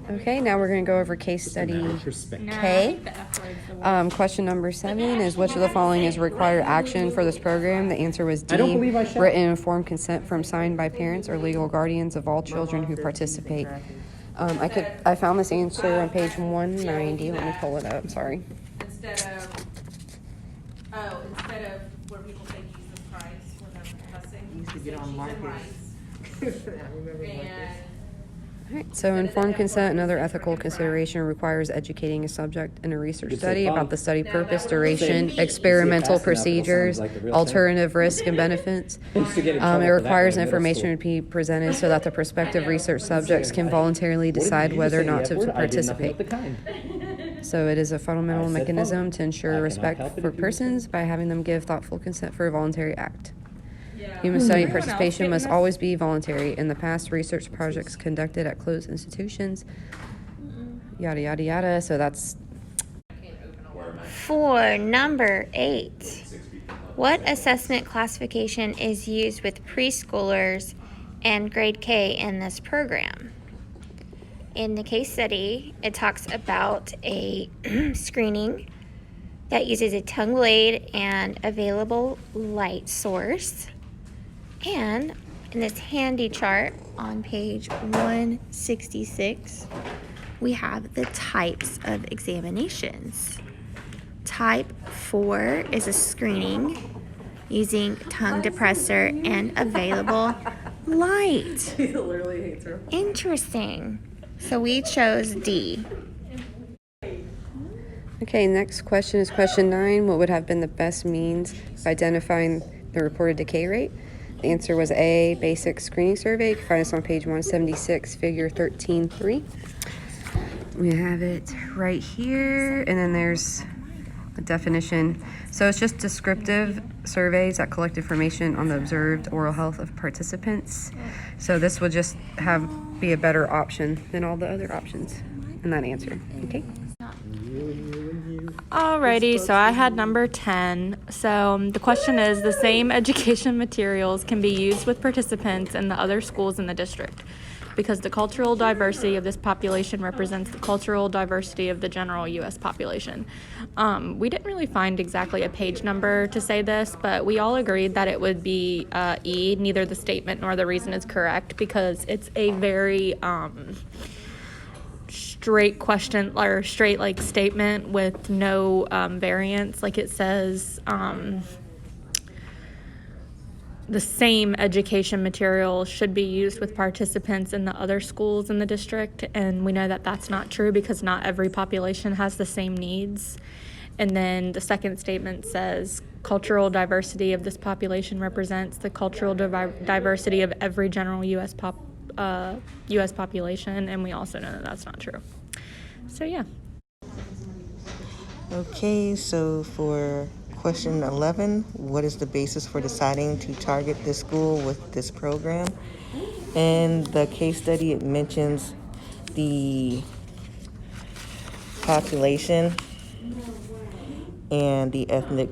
Okay, now we're going to go over case study K. Question number 7 is, which of the following is required action for this program? The answer was D, written informed consent from signed by parents or legal guardians of all children who participate. I found this answer on page 190. Let me pull it up. Sorry. Instead of where people say Jesus Christ when they're cussing, You used to get on Marcus. All right, so informed consent, another ethical consideration, requires educating a subject in a research study about the study purpose, duration, experimental procedures, alternative risk and benefits. It requires information to be presented so that the prospective research subjects can voluntarily decide whether or not to participate. So it is a fundamental mechanism to ensure respect for persons by having them give thoughtful consent for a voluntary act. Human study participation must always be voluntary. In the past, research projects conducted at closed institutions, yada, yada, yada. So that's... For number 8, what assessment classification is used with preschoolers and grade K in this program? In the case study, it talks about a screening that uses a tongue blade and available light source. And in this handy chart on page 166, we have the types of examinations. Type 4 is a screening using tongue depressor and available light. He literally hates her. Interesting. So we chose D. Okay, next question is question 9. What would have been the best means of identifying the reported decay rate? The answer was A, basic screening survey. You can find this on page 176, figure 13.3. We have it right here, and then there's a definition. So it's just descriptive surveys that collect information on the observed oral health of participants. So this would just be a better option than all the other options in that answer. Okay. Alrighty, so I had number 10. So the question is, the same education materials can be used with participants in the other schools in the district because the cultural diversity of this population represents the cultural diversity of the general U.S. population. We didn't really find exactly a page number to say this, but we all agreed that it would be E, neither the statement nor the reason is correct, because it's a very straight question or straight statement with no variance. Like it says the same education material should be used with participants in the other schools in the district, and we know that that's not true because not every population has the same needs. And then the second statement says cultural diversity of this population represents the cultural diversity of every general U.S. population, and we also know that that's not true. So yeah. Okay, so for question 11, what is the basis for deciding to target this school with this program? In the case study, it mentions the population and the ethnic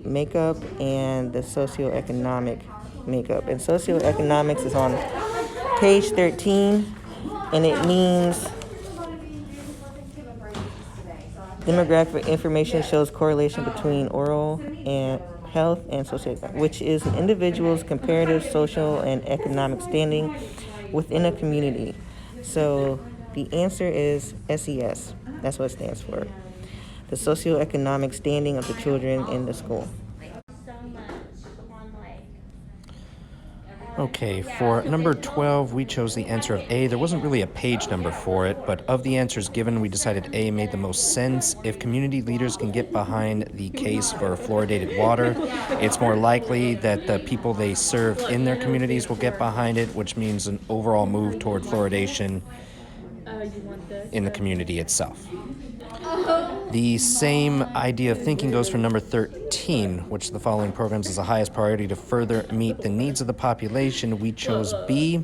makeup and the socioeconomic makeup. And socioeconomics is on page 13, and it means demographic information shows correlation between oral and health and social, which is an individual's comparative social and economic standing within a community. So the answer is SES. That's what it stands for. The socioeconomic standing of the children in the school. Okay, for number 12, we chose the answer of A. There wasn't really a page number for it, but of the answers given, we decided A made the most sense. If community leaders can get behind the case for fluoridated water, it's more likely that the people they serve in their communities will get behind it, which means an overall move toward fluoridation in the community itself. The same idea of thinking goes for number 13, which of the following programs is the highest priority to further meet the needs of the population. We chose B,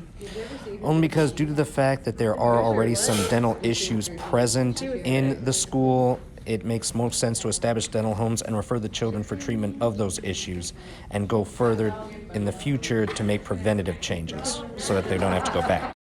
only because due to the fact that there are already some dental issues present in the school, it makes most sense to establish dental homes and refer the children for treatment of those issues and go further in the future to make preventative changes so that they don't have to go back.